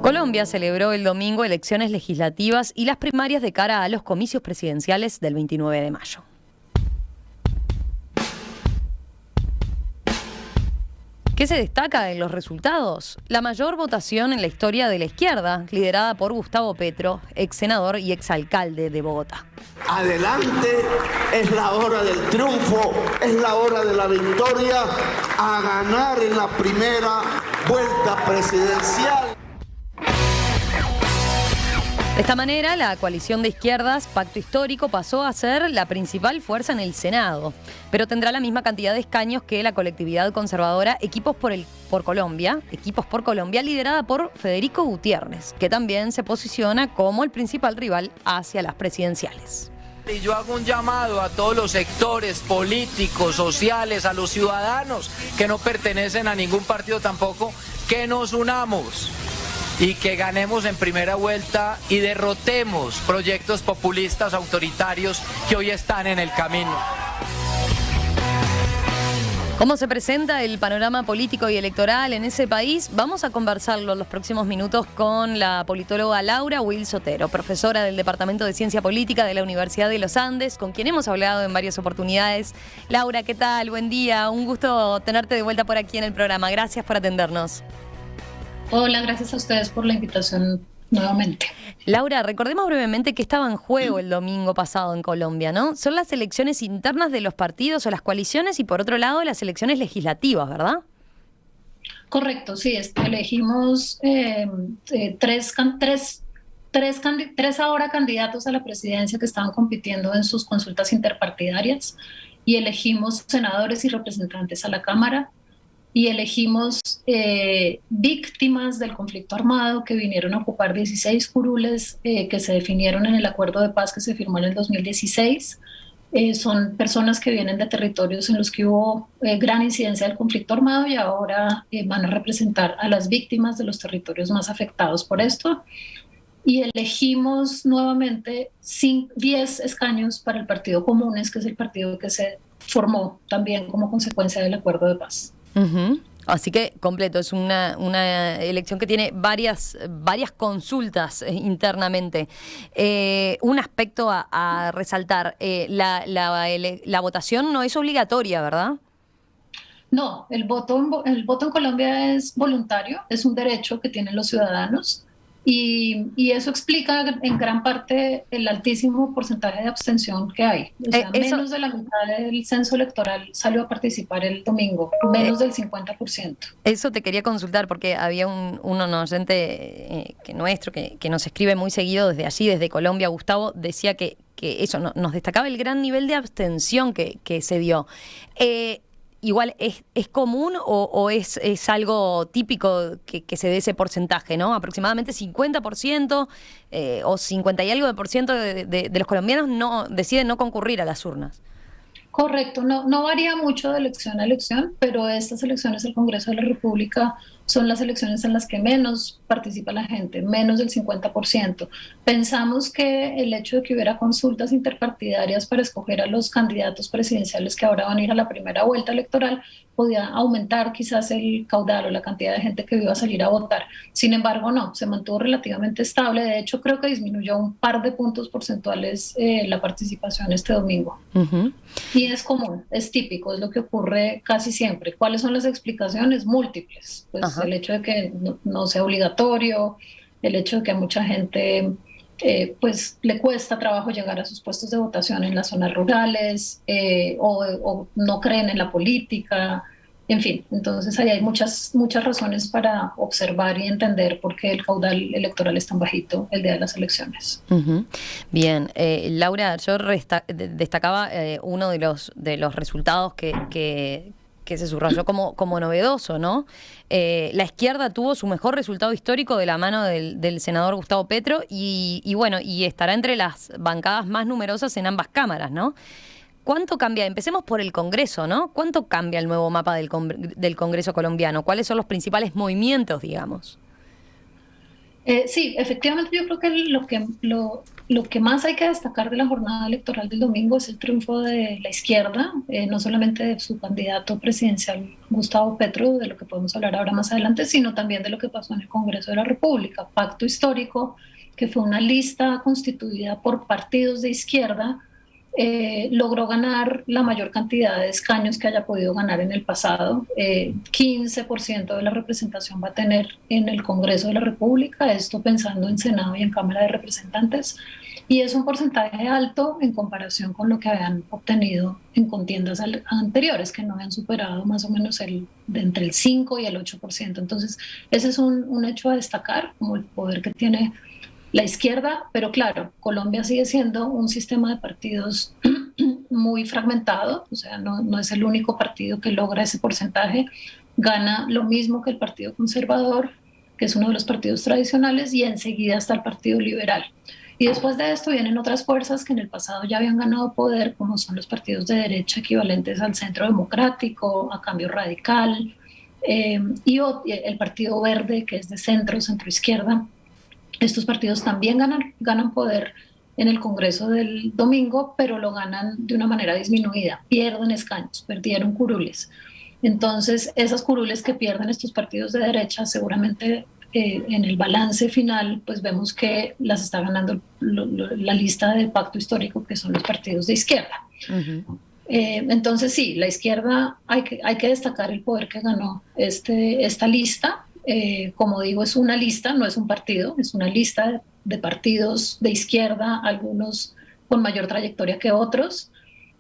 Colombia celebró el domingo elecciones legislativas y las primarias de cara a los comicios presidenciales del 29 de mayo. ¿Qué se destaca en los resultados? La mayor votación en la historia de la izquierda, liderada por Gustavo Petro, ex senador y exalcalde de Bogotá. Adelante, es la hora del triunfo, es la hora de la victoria, a ganar en la primera vuelta presidencial. De esta manera, la coalición de izquierdas, Pacto Histórico, pasó a ser la principal fuerza en el Senado, pero tendrá la misma cantidad de escaños que la colectividad conservadora Equipos por Colombia, liderada por Federico Gutiérrez, que también se posiciona como el principal rival hacia las presidenciales. Y yo hago un llamado a todos los sectores políticos, sociales, a los ciudadanos que no pertenecen a ningún partido tampoco, que nos unamos y que ganemos en primera vuelta y derrotemos proyectos populistas autoritarios que hoy están en el camino. ¿Cómo se presenta el panorama político y electoral en ese país? Vamos a conversarlo en los próximos minutos con la politóloga Laura Wil Sotero, profesora del Departamento de Ciencia Política de la Universidad de los Andes, con quien hemos hablado en varias oportunidades. Laura, ¿qué tal? Buen día. Un gusto tenerte de vuelta por aquí en el programa. Gracias por atendernos. Hola, gracias a ustedes por la invitación nuevamente. Laura, recordemos brevemente que estaba en juego el domingo pasado en Colombia, ¿no? Son las elecciones internas de los partidos o las coaliciones y por otro lado las elecciones legislativas, ¿verdad? Correcto, sí, elegimos tres ahora candidatos a la presidencia que estaban compitiendo en sus consultas interpartidarias y elegimos senadores y representantes a la Cámara. Y elegimos víctimas del conflicto armado que vinieron a ocupar 16 curules que se definieron en el acuerdo de paz que se firmó en el 2016. Son personas que vienen de territorios en los que hubo gran incidencia del conflicto armado y ahora van a representar a las víctimas de los territorios más afectados por esto. Y elegimos nuevamente 10 escaños para el Partido Comunes, que es el partido que se formó también como consecuencia del acuerdo de paz. Uh-huh. Así que completo, es una elección que tiene varias consultas internamente. Un aspecto a resaltar, la votación no es obligatoria, ¿verdad? No, el voto en Colombia es voluntario, es un derecho que tienen los ciudadanos y eso explica en gran parte el altísimo porcentaje de abstención que hay. O sea, menos de la mitad del censo electoral salió a participar el domingo, menos del 50%. Eso te quería consultar porque había un oyente que nos escribe muy seguido desde allí, desde Colombia, Gustavo, decía que eso nos destacaba el gran nivel de abstención que se dio. Igual, ¿es común o es algo típico que se dé ese porcentaje, ¿no? Aproximadamente 50% o 50 y algo por ciento de los colombianos deciden no concurrir a las urnas. Correcto, no varía mucho de elección a elección, pero estas elecciones al Congreso de la República son las elecciones en las que menos participa la gente, menos del 50%. Pensamos que el hecho de que hubiera consultas interpartidarias para escoger a los candidatos presidenciales que ahora van a ir a la primera vuelta electoral podía aumentar quizás el caudal o la cantidad de gente que iba a salir a votar. Sin embargo, no, se mantuvo relativamente estable. De hecho, creo que disminuyó un par de puntos porcentuales la participación este domingo. Uh-huh. Y es común, es típico, es lo que ocurre casi siempre. ¿Cuáles son las explicaciones? Múltiples. Pues el hecho de que no sea obligatorio, el hecho de que a mucha gente pues le cuesta trabajo llegar a sus puestos de votación en las zonas rurales o no creen en la política, en fin. Entonces ahí hay muchas razones para observar y entender por qué el caudal electoral es tan bajito el día de las elecciones. Uh-huh. Bien, Laura, yo destacaba uno de los resultados que se subrayó como novedoso, ¿no? La izquierda tuvo su mejor resultado histórico de la mano del senador Gustavo Petro y estará entre las bancadas más numerosas en ambas cámaras, ¿no? ¿Cuánto cambia? Empecemos por el Congreso, ¿no? ¿Cuánto cambia el nuevo mapa del Congreso colombiano? ¿Cuáles son los principales movimientos, digamos? Sí, efectivamente yo creo que lo que más hay que destacar de la jornada electoral del domingo es el triunfo de la izquierda, no solamente de su candidato presidencial Gustavo Petro, de lo que podemos hablar ahora más adelante, sino también de lo que pasó en el Congreso de la República, pacto histórico, que fue una lista constituida por partidos de izquierda. Logró ganar la mayor cantidad de escaños que haya podido ganar en el pasado. 15% de la representación va a tener en el Congreso de la República, esto pensando en Senado y en Cámara de Representantes, y es un porcentaje alto en comparación con lo que habían obtenido en contiendas anteriores, que no habían superado más o menos de entre el 5 y el 8%. Entonces, ese es un hecho a destacar, como el poder que tiene la izquierda, pero claro, Colombia sigue siendo un sistema de partidos muy fragmentado, o sea, no es el único partido que logra ese porcentaje, gana lo mismo que el Partido Conservador, que es uno de los partidos tradicionales, y enseguida está el Partido Liberal. Y después de esto vienen otras fuerzas que en el pasado ya habían ganado poder, como son los partidos de derecha equivalentes al Centro Democrático, a Cambio Radical, y el Partido Verde, que es de centro-izquierda. Estos partidos también ganan poder en el Congreso del domingo, pero lo ganan de una manera disminuida, pierden escaños, perdieron curules. Entonces, esas curules que pierden estos partidos de derecha, seguramente en el balance final, pues vemos que las está ganando la lista del pacto histórico, que son los partidos de izquierda. Uh-huh. Entonces, sí, la izquierda hay que destacar el poder que ganó esta lista. Como digo, es una lista, no es un partido, es una lista de partidos de izquierda, algunos con mayor trayectoria que otros.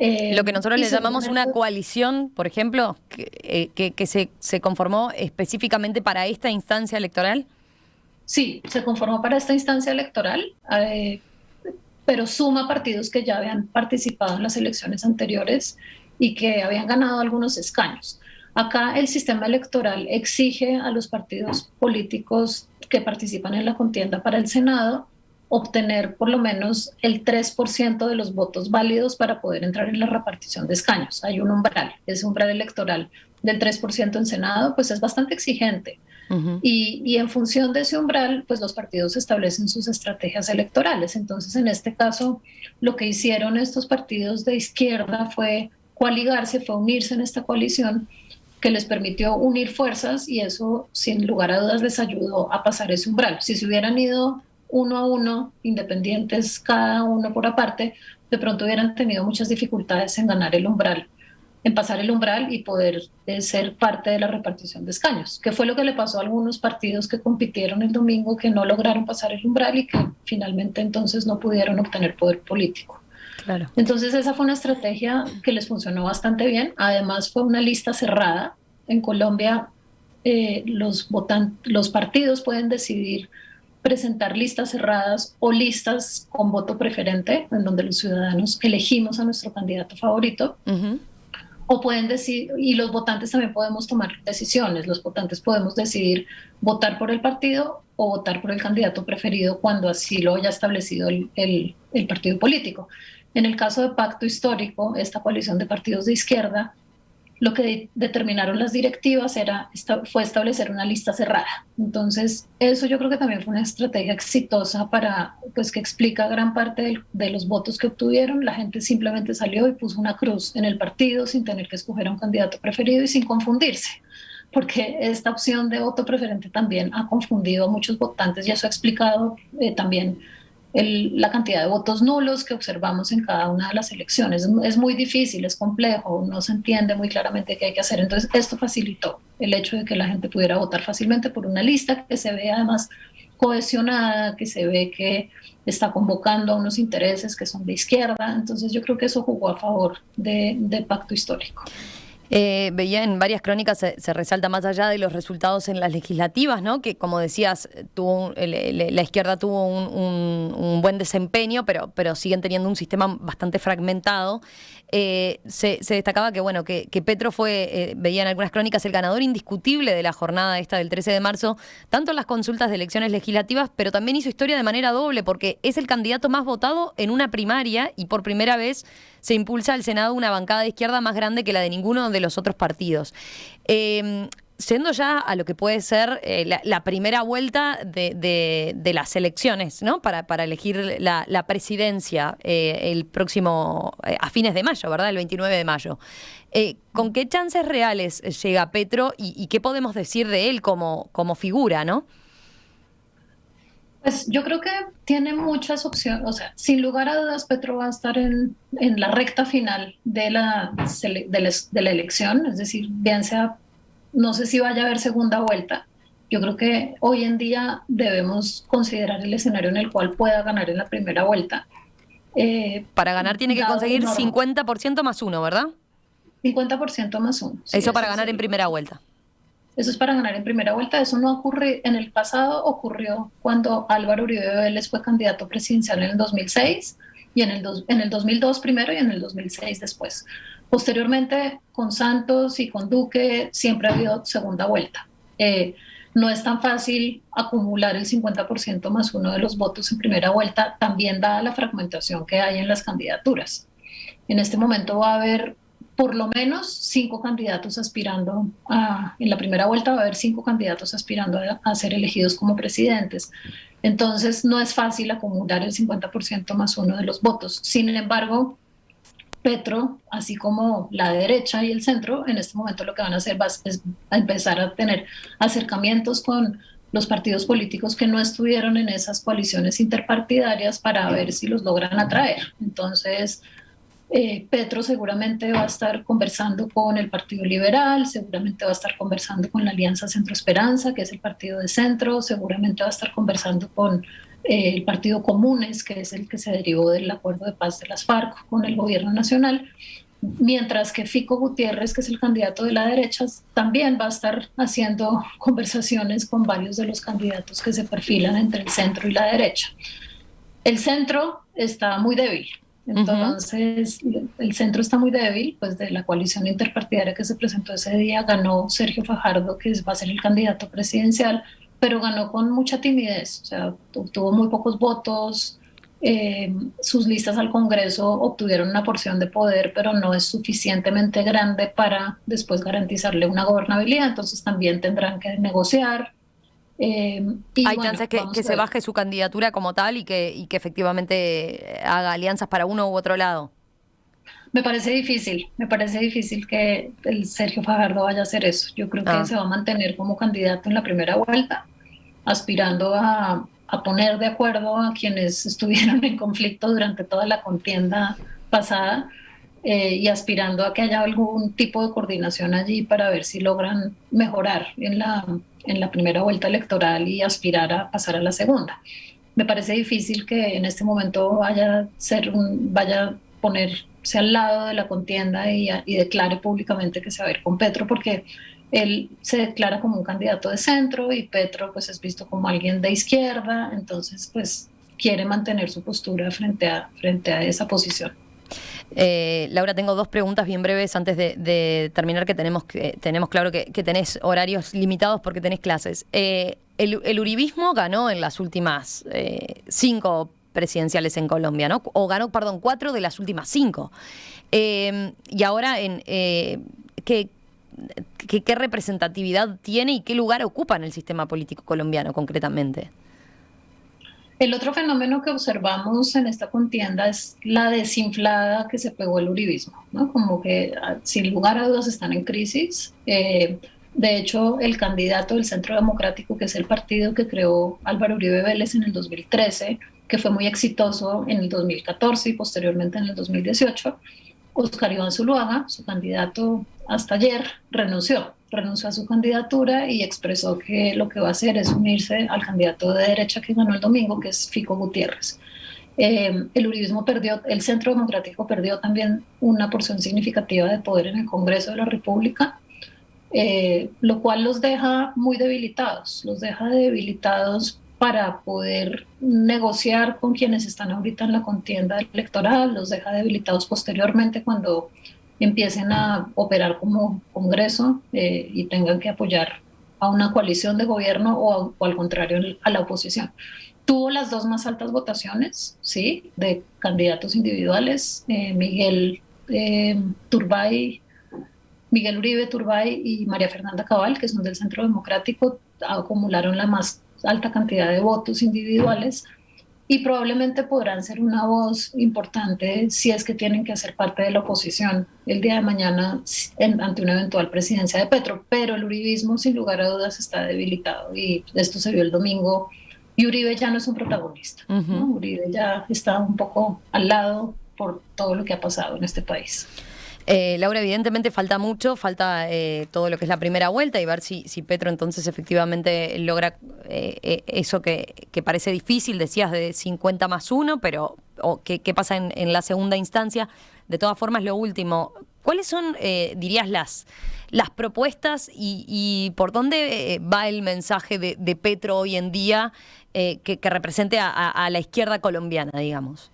Lo que nosotros le llamamos una coalición, por ejemplo, que se conformó específicamente para esta instancia electoral. Sí, se conformó para esta instancia electoral, pero suma partidos que ya habían participado en las elecciones anteriores y que habían ganado algunos escaños. Acá el sistema electoral exige a los partidos políticos que participan en la contienda para el Senado obtener por lo menos el 3% de los votos válidos para poder entrar en la repartición de escaños. Hay un umbral, ese umbral electoral del 3% en Senado, pues es bastante exigente. Uh-huh. Y en función de ese umbral, pues los partidos establecen sus estrategias electorales. Entonces, en este caso, lo que hicieron estos partidos de izquierda fue coaligarse, fue unirse en esta coalición que les permitió unir fuerzas y eso, sin lugar a dudas, les ayudó a pasar ese umbral. Si se hubieran ido uno a uno, independientes, cada uno por aparte, de pronto hubieran tenido muchas dificultades en ganar el umbral, en pasar el umbral y poder ser parte de la repartición de escaños, que fue lo que le pasó a algunos partidos que compitieron el domingo, que no lograron pasar el umbral y que finalmente entonces no pudieron obtener poder político. Claro. Entonces esa fue una estrategia que les funcionó bastante bien. Además fue una lista cerrada. En Colombia los partidos pueden decidir presentar listas cerradas o listas con voto preferente, en donde los ciudadanos elegimos a nuestro candidato favorito. Uh-huh. O pueden decidir, y los votantes también podemos tomar decisiones. Los votantes podemos decidir votar por el partido o votar por el candidato preferido cuando así lo haya establecido el partido político. En el caso de Pacto Histórico, esta coalición de partidos de izquierda, lo que determinaron las directivas fue establecer una lista cerrada. Entonces, eso yo creo que también fue una estrategia exitosa pues que explica gran parte de los votos que obtuvieron. La gente simplemente salió y puso una cruz en el partido sin tener que escoger a un candidato preferido y sin confundirse, porque esta opción de voto preferente también ha confundido a muchos votantes y eso ha explicado también la cantidad de votos nulos que observamos en cada una de las elecciones. Es muy difícil, es complejo, no se entiende muy claramente qué hay que hacer. Entonces, esto facilitó el hecho de que la gente pudiera votar fácilmente por una lista que se ve además cohesionada, que se ve que está convocando a unos intereses que son de izquierda. Entonces, yo creo que eso jugó a favor de Pacto Histórico. Veía en varias crónicas se resalta más allá de los resultados en las legislativas, ¿no? Que como decías, la izquierda tuvo un buen desempeño, pero siguen teniendo un sistema bastante fragmentado. Se destacaba que bueno que Petro fue, veía en algunas crónicas, el ganador indiscutible de la jornada esta del 13 de marzo, tanto en las consultas de elecciones legislativas, pero también hizo historia de manera doble, porque es el candidato más votado en una primaria y por primera vez se impulsa al Senado una bancada de izquierda más grande que la de ninguno de los otros partidos. yendo ya a lo que puede ser la primera vuelta de las elecciones, ¿no? Para elegir la presidencia el próximo, a fines de mayo, ¿verdad? El 29 de mayo. ¿Con qué chances reales llega Petro y qué podemos decir de él como figura, ¿no? Pues yo creo que tiene muchas opciones, o sea, sin lugar a dudas Petro va a estar en la recta final de la elección, es decir, bien sea, no sé si vaya a haber segunda vuelta. Yo creo que hoy en día debemos considerar el escenario en el cual pueda ganar en la primera vuelta. Para ganar tiene que conseguir 50% más uno, ¿verdad? 50% más uno. Sí, eso para ganar en primera vuelta. Eso es para ganar en primera vuelta. Eso no ocurre en el pasado, ocurrió cuando Álvaro Uribe Vélez fue candidato presidencial en el 2006 y en el 2002 primero y en el 2006 después. Posteriormente, con Santos y con Duque siempre ha habido segunda vuelta. No es tan fácil acumular el 50% más uno de los votos en primera vuelta, también dada la fragmentación que hay en las candidaturas. En este momento va a haber por lo menos 5 candidatos aspirando en la primera vuelta va a haber 5 candidatos aspirando a ser elegidos como presidentes. Entonces no es fácil acumular el 50% más uno de los votos. Sin embargo, Petro, así como la derecha y el centro, en este momento lo que van a hacer es a empezar a tener acercamientos con los partidos políticos que no estuvieron en esas coaliciones interpartidarias para ver si los logran atraer. Entonces, Petro seguramente va a estar conversando con el Partido Liberal, seguramente va a estar conversando con la Alianza Centro Esperanza, que es el partido de centro, seguramente va a estar conversando con el Partido Comunes, que es el que se derivó del acuerdo de paz de las FARC con el gobierno nacional, mientras que Fico Gutiérrez, que es el candidato de la derecha, también va a estar haciendo conversaciones con varios de los candidatos que se perfilan entre el centro y la derecha. El centro está muy débil. Entonces, el centro está muy débil, pues de la coalición interpartidaria que se presentó ese día ganó Sergio Fajardo, que va a ser el candidato presidencial, pero ganó con mucha timidez, o sea, obtuvo muy pocos votos, sus listas al Congreso obtuvieron una porción de poder, pero no es suficientemente grande para después garantizarle una gobernabilidad, entonces también tendrán que negociar. Hay chances que se baje su candidatura como tal y que efectivamente haga alianzas para uno u otro lado. Me parece difícil que el Sergio Fajardo vaya a hacer eso. Yo creo que se va a mantener como candidato en la primera vuelta, aspirando a poner de acuerdo a quienes estuvieron en conflicto durante toda la contienda pasada y aspirando a que haya algún tipo de coordinación allí para ver si logran mejorar en la primera vuelta electoral y aspirar a pasar a la segunda. Me parece difícil que en este momento vaya a ponerse al lado de la contienda y declare públicamente que se va a ir con Petro, porque él se declara como un candidato de centro y Petro pues es visto como alguien de izquierda, entonces pues quiere mantener su postura frente a esa posición. Laura, tengo 2 preguntas bien breves antes de terminar, que tenemos claro que tenés horarios limitados porque tenés clases. El uribismo ganó en las últimas 5 presidenciales en Colombia, ¿no? O ganó, 4 de las últimas 5. Y ahora, ¿qué representatividad tiene y qué lugar ocupa en el sistema político colombiano concretamente? El otro fenómeno que observamos en esta contienda es la desinflada que se pegó el uribismo, ¿no? Como que sin lugar a dudas están en crisis. De hecho, el candidato del Centro Democrático, que es el partido que creó Álvaro Uribe Vélez en el 2013, que fue muy exitoso en el 2014 y posteriormente en el 2018, Óscar Iván Zuluaga, su candidato hasta ayer, renunció a su candidatura y expresó que lo que va a hacer es unirse al candidato de derecha que ganó el domingo, que es Fico Gutiérrez. El uribismo perdió, el Centro Democrático perdió también una porción significativa de poder en el Congreso de la República, lo cual los deja muy debilitados, para poder negociar con quienes están ahorita en la contienda electoral, los deja debilitados posteriormente cuando empiecen a operar como Congreso y tengan que apoyar a una coalición de gobierno o al contrario a la oposición. Tuvo las 2 más altas votaciones, ¿sí?, de candidatos individuales, Miguel Turbay Miguel Uribe Turbay y María Fernanda Cabal, que son del Centro Democrático, acumularon la más alta cantidad de votos individuales y probablemente podrán ser una voz importante si es que tienen que hacer parte de la oposición el día de mañana ante una eventual presidencia de Petro. Pero el uribismo, sin lugar a dudas, está debilitado y esto se vio el domingo y Uribe ya no es un protagonista, ¿no? Uribe ya está un poco al lado por todo lo que ha pasado en este país. Laura, evidentemente falta mucho, falta todo lo que es la primera vuelta y ver si Petro entonces efectivamente logra eso que parece difícil, decías de 50+1, pero ¿qué pasa en la segunda instancia? De todas formas, lo último, ¿cuáles son, dirías, las propuestas y por dónde va el mensaje de Petro hoy en día que represente a la izquierda colombiana, digamos?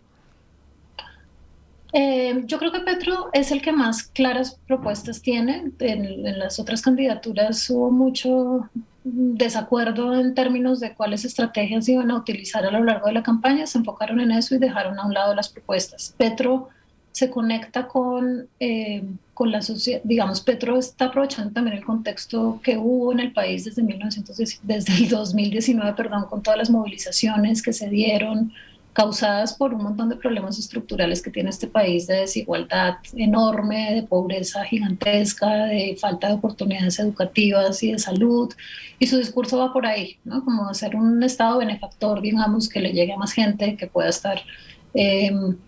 Yo creo que Petro es el que más claras propuestas tiene. En las otras candidaturas hubo mucho desacuerdo en términos de cuáles estrategias iban a utilizar a lo largo de la campaña. Se enfocaron en eso y dejaron a un lado las propuestas. Petro se conecta con la sociedad. Digamos, Petro está aprovechando también el contexto que hubo en el país desde el 2019, perdón, con todas las movilizaciones que se dieron, causadas por un montón de problemas estructurales que tiene este país, de desigualdad enorme, de pobreza gigantesca, de falta de oportunidades educativas y de salud. Y su discurso va por ahí, ¿no? Como hacer un Estado benefactor, digamos, que le llegue a más gente, que pueda estar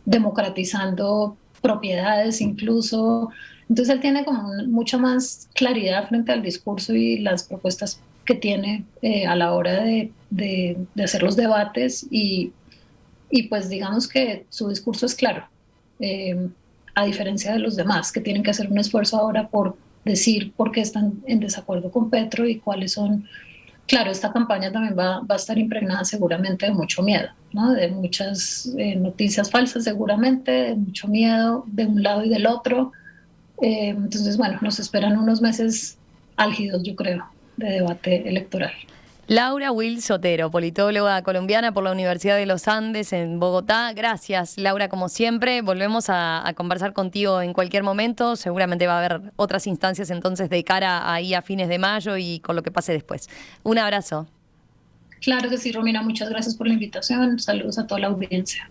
democratizando propiedades incluso. Entonces él tiene como mucha más claridad frente al discurso y las propuestas que tiene a la hora de hacer los debates y pues digamos que su discurso es claro, a diferencia de los demás, que tienen que hacer un esfuerzo ahora por decir por qué están en desacuerdo con Petro y cuáles son. Claro, esta campaña también va a estar impregnada seguramente de mucho miedo, ¿no? De muchas noticias falsas seguramente, de mucho miedo de un lado y del otro. Entonces, bueno, nos esperan unos meses álgidos, yo creo, de debate electoral. Laura Wills Otero, politóloga colombiana por la Universidad de los Andes en Bogotá. Gracias, Laura, como siempre. Volvemos a conversar contigo en cualquier momento. Seguramente va a haber otras instancias entonces de cara ahí a fines de mayo y con lo que pase después. Un abrazo. Claro que sí, Romina. Muchas gracias por la invitación. Saludos a toda la audiencia.